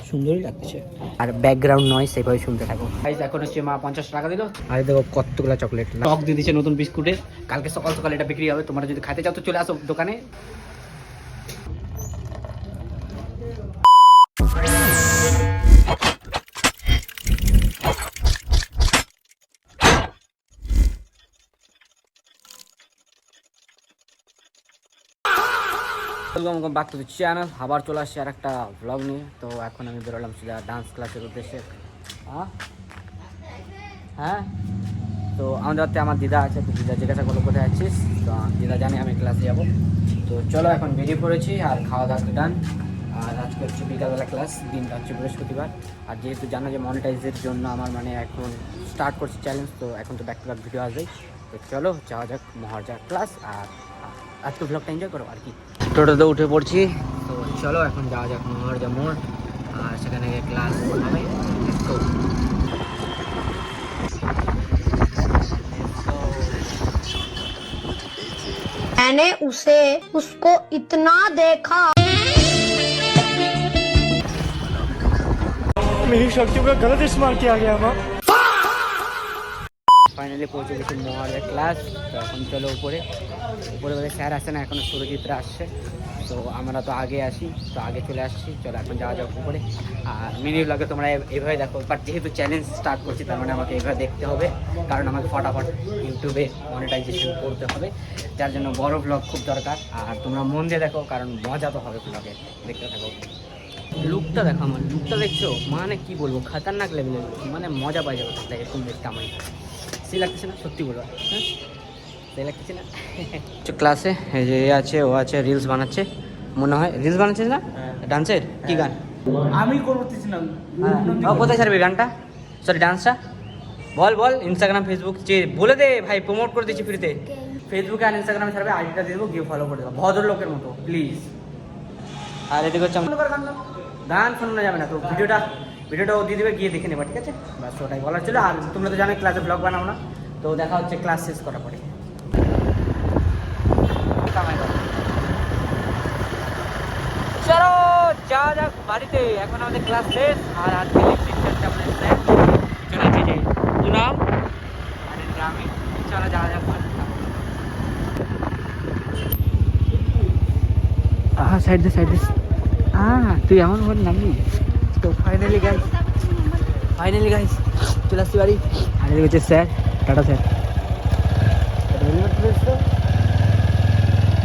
সুন্দরই লাগছে। আর background noise সেভাবে শুনতে থাকো। গাইস এখন হচ্ছে মা 50 টাকা দিল, আর দেখো কতগুলো চকলেট টক দিয়ে দিচ্ছে নতুন বিস্কুটের। কালকে সকাল সকাল এটা বিক্রি হবে, তোমরা যদি খেতে চাও তো চলে আসো দোকানে। Welcome back to the channel. আবার চলে আসছে আর একটা ব্লগ নিয়ে। তো এখন আমি বেরোলাম সোজা ডান্স ক্লাসের উদ্দেশ্যে। হ্যাঁ, তো আমাদের হাতে আমার দিদা আছে, তো দিদা জিজ্ঞাসা করলো কোথায় আছিস, তো দিদা জানে আমি ক্লাসে যাবো। তো চলো এখন বেরিয়ে পড়েছি, আর খাওয়া দাওয়া ডান। আর আজকে হচ্ছে বিকালবেলা ক্লাস, দিনটা হচ্ছে বৃহস্পতিবার। আর যেহেতু জানো যে মনিটাইজের জন্য আমার মানে এখন স্টার্ট করছি চ্যালেঞ্জ, তো এখন তো ব্যাক টু ব্যাক ভিডিও আসবেই। তো চলো যাওয়া যাক মহারাজা ক্লাস, আর আজকে ব্লগটা এনজয় করো আর কি। টোটোতে উঠে পড়ছি, তো চলো এখন যাওয়া যাক মহারাজা মোড়, আর সেখানে গিয়ে ক্লাস হবে। তো मैंने उसको इतना देखा। मेरी शक्तियों का गलत इस्तेमाल किया गया माँ। ফাইনালি পৌঁছে গেছি মহারাজা ক্লাস। তো এখন চলো উপরে বলে স্যার আসে না এখনো, সুরজিৎরা আসছে। তো আমরা তো আগে আসি, তো আগে চলে আসছি। চলো এখন যাওয়া যাক উপরে। আর মিনি ব্লগে তোমরা এইভাবে দেখো, বাট যেহেতু চ্যালেঞ্জ স্টার্ট করছি তার মানে আমাকে এইভাবে দেখতে হবে, কারণ আমাকে ফটাফট ইউটিউবে মনিটাইজেশন করতে হবে, যার জন্য বড় ব্লগ খুব দরকার। আর তোমরা মন দিয়ে দেখো, কারণ মজা তো হবে ব্লগে, দেখতে থাকো। লুকটা দেখো, আমার লুকটা দেখছো, মানে কি বলবো, খাতারনাক লেভেলের, মানে মজা পাই যাবে তাই এরকম দেখতে। আমার সেই লাগতেছে না, সত্যি বলবো, হ্যাঁ সেই লাগতেছে না। ক্লাসে এই যে আছে, ও আছে রিলস বানাচ্ছে, মনে হয় রিলস বানাচ্ছিস না ডান্সের? কি গান? আমি করতেছিলাম। কোথায় ছাড়বি গানটা, সরি ডান্সটা? বল বল, ইনস্টাগ্রাম ফেসবুক যে বলে দে ভাই, প্রমোট করে দিচ্ছি ফ্রিতে। ফেসবুকে আর ইনস্টাগ্রামে ছাড়বে, আইডিটা দিয়ে দেবো, গিয়ে ফলো করে দেবো ভদ্রলোকের মতো প্লিজ। আর এদিকে হচ্ছে গান শোনানো যাবে না, তো ভিডিওটাও দিয়ে দেবে, গিয়ে দেখে নেবা, ঠিক আছে? বাস ওটাই বলার ছিল। আর তোমরা তো জানো ক্লাসে ব্লগ বানাবো না, তো দেখা হচ্ছে ক্লাস শেষ করার পরে। চলো যাওয়া যাক বাড়িতে, এখন আমাদের ক্লাস শেষ। আর আজকে লিপস্টিকটা আমাদের স্যার চলেছে যে পুনাম, আর এদিকে আমি। চলো যাওয়া যাক বাড়িতে। সাইড দে তুই আমার ঘর নামবি। তো ফাইনালি গাইস চলে আসছি বাড়ি। আর এদিকে হচ্ছে স্যার, টাটা স্যার।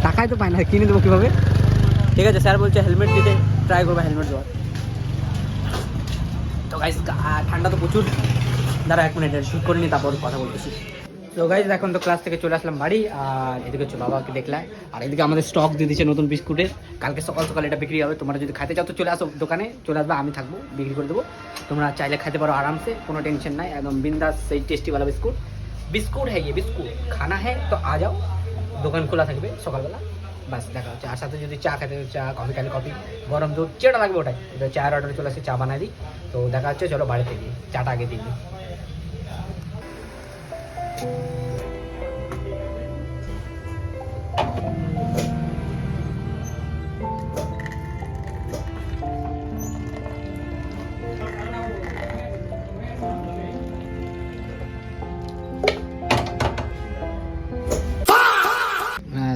টাকাই তো পাই না, কিনে দেবো কীভাবে? ঠিক আছে, স্যার বলছে হেলমেট দিতে, ট্রাই করবো হেলমেট দেওয়ার। তো গাইস ঠান্ডা তো প্রচুর, দাঁড়া 1 মিনিট শ্যুট করে নি, তারপর কথা বলতেছি। তো গাইস এখন তো ক্লাস থেকে চলে আসলাম বাড়ি, আর এদিকে হচ্ছে বাবাকে দেখলাম। আর এদিকে আমাদের স্টক দিয়ে দিচ্ছে নতুন বিস্কুটের, কালকে সকাল সকাল এটা বিক্রি হবে। তোমরা যদি খেতে চাও তো চলে আসো দোকানে, চলে আসবে, আমি থাকবো, বিক্রি করে দেবো। তোমরা চাইলে খেতে পারো আরামসে, কোনো টেনশন নাই, একদম বিন্দাস। সেই টেস্টিওয়ালা বিস্কুট হ্যাঁ, বিস্কুট খানা হ্যাঁ তো আ যাও, দোকান খোলা থাকবে সকালবেলা। বাস দেখা হচ্ছে। আর সাথে যদি চা খেতে, চা, কফি খালি কফি, গরম দুধ যেটা লাগবে ওটাই, এটা চায়ের অর্ডারে চলে আসে, চা বানাই দিই। তো দেখা হচ্ছে, চলো বাড়িতে গিয়ে চাটা আগে দিই।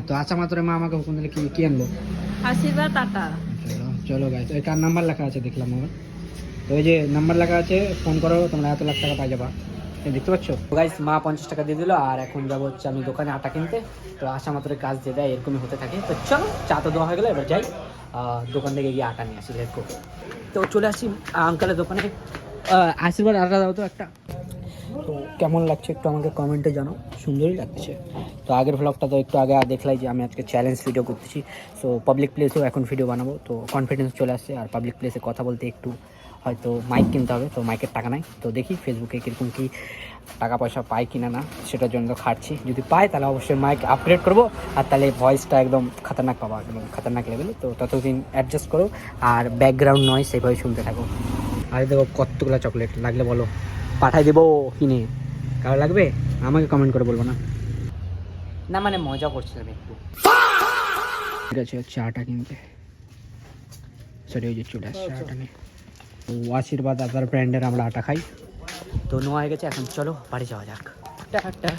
তো আসা মাত্র মা আমাকে হুকুম দিলে কি আনবো? আশীর্বাদ টাটা। চলো গাইস, এই কার নাম্বার লেখা আছে দেখলাম আমার, তো ওই যে নাম্বার লেখা আছে, ফোন করো, তোমরা এত লাখ টাকা পাই যাবা, দেখতে পাচ্ছ? গাইস মা 50 টাকা দিয়ে দিল, আর এখন যাবো হচ্ছে আমি দোকানে আটা কিনতে। তো আসা মাত্র কাজ দিয়ে দেয়, এরকমই হতে থাকে। তো চলো, চা তো দেওয়া হয়ে গেলো, এবার যাই দোকান থেকে গিয়ে আটা নিয়ে আসি। দেখো তো চলে আসি আঙ্কালের দোকানে। আশীর্বাদ আটা দাও তো একটা। তো কেমন লাগছে একটু আমাকে কমেন্টে জানাও, সুন্দরই লাগছে। তো আগের ভ্লগটা তো একটু আগে দেখলাই যে আমি আজকে চ্যালেঞ্জ ভিডিও করতেছি। সো পাবলিক প্লেসেও এখন ভিডিও বানাবো, তো কনফিডেন্স চলে আসছে। আর পাবলিক প্লেসে কথা বলতে একটু হয়তো মাইক কিনতে হবে, তো মাইকের টাকা নাই। তো দেখি ফেসবুকে কীরকম কী টাকা পয়সা পাই কিনা না, সেটার জন্য খাটছি। যদি পাই তাহলে অবশ্যই মাইক আপগ্রেড করবো, আর তাহলে ভয়েসটা একদম খাতারনাক পাবো, একদম খাতারনাক লেভেলে। তো ততদিন অ্যাডজাস্ট করো, আর ব্যাকগ্রাউন্ড নয় সেভাবে শুনতে থাকো। আর দেখো কতগুলো চকলেট লাগলে বলো, পাঠাই দেবো কিনে। কারো লাগবে আমাকে কমেন্ট করে বলবো না, না মানে মজা করছিলাম একটু। ঠিক আছে চাটা কিনতে, সরি ওই যে চলে আসছে চাটা নিয়ে। তো আশীর্বাদ আদার ব্র্যান্ডের আমরা আটা খাই। তো নেওয়া হয়ে গেছে, এখন চলো বাড়ি যাওয়া যাক। একটা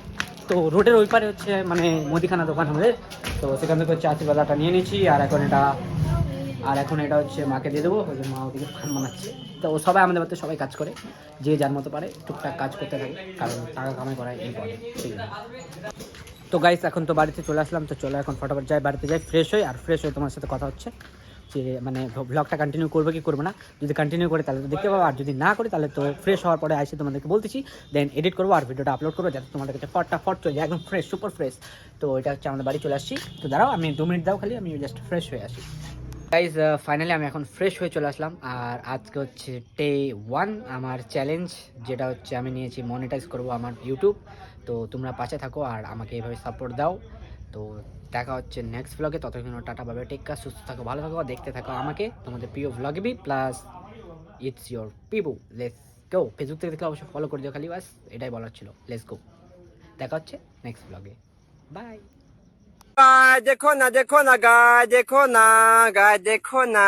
তো রোডের ওই পারে হচ্ছে মানে মুদিখানা দোকান আমাদের, তো সেখান থেকে হচ্ছে আশীর্বাদ আটা নিয়ে নিয়েছি। আর এখন এটা হচ্ছে মাকে দিয়ে দেবো, ওই যে মা ওদিকে ফান বানাচ্ছে। তো সবাই আমাদের বাড়িতে সবাই কাজ করে, যে যার মতো পারে টুকটাক কাজ করতে থাকে, কারণ টাকা কামাই করা ইম্পর্টেন্ট, ঠিক আছে। তো গাইস এখন তো বাড়িতে চলে আসলাম, তো চলো এখন ফটাফট যাই, বাড়িতে যাই, ফ্রেশ হই। আর ফ্রেশ হয়ে তোমার সাথে কথা হচ্ছে যে মানে ব্লগটা কন্টিনিউ করবে কি করবো না। যদি কন্টিনিউ করে তাহলে তো দেখতে পাবো, আর যদি না করি তাহলে তো ফ্রেশ হওয়ার পরে আসে তোমাদেরকে বলতেছি, দেন এডিট করবো আর ভিডিওটা আপলোড করবো, যাতে তোমাদের কাছে ফট চলে যায়, একদম ফ্রেশ, সুপার ফ্রেশ। তো এটা হচ্ছে আমাদের বাড়ি চলে আসছি। তো দাঁড়াও আমি 2 মিনিট দাও খালি, আমি জাস্ট ফ্রেশ হয়ে আসি। গাইজ ফাইনালি আমি এখন ফ্রেশ হয়ে চলে আসলাম। আর আজকে হচ্ছে ডে 1 আমার চ্যালেঞ্জ, যেটা হচ্ছে আমি নিয়েছি মনিটাইজ করব আমার ইউটিউব। তো তোমরা পাশে থাকো আর আমাকে এইভাবে সাপোর্ট দাও। তো দেখা হচ্ছে নেক্সট ব্লগে, ততক্ষণ tata, bye bye, take care, সুস্থ থাকো, ভালো থাকো, দেখতে থাকো আমাকে, তোমাদের প্রিয় ব্লগে বি প্লাস ইটস ইয়োর পিবু। Let's go. ফেসবুক থেকে দেখলে অবশ্যই ফলো করে দিও খালি, বাস এটাই বলার ছিল। লেটস গো, দেখা হচ্ছে নেক্সট ব্লগে, বাই। गाय देखो ना गाय देखो ना गाय देखो ना।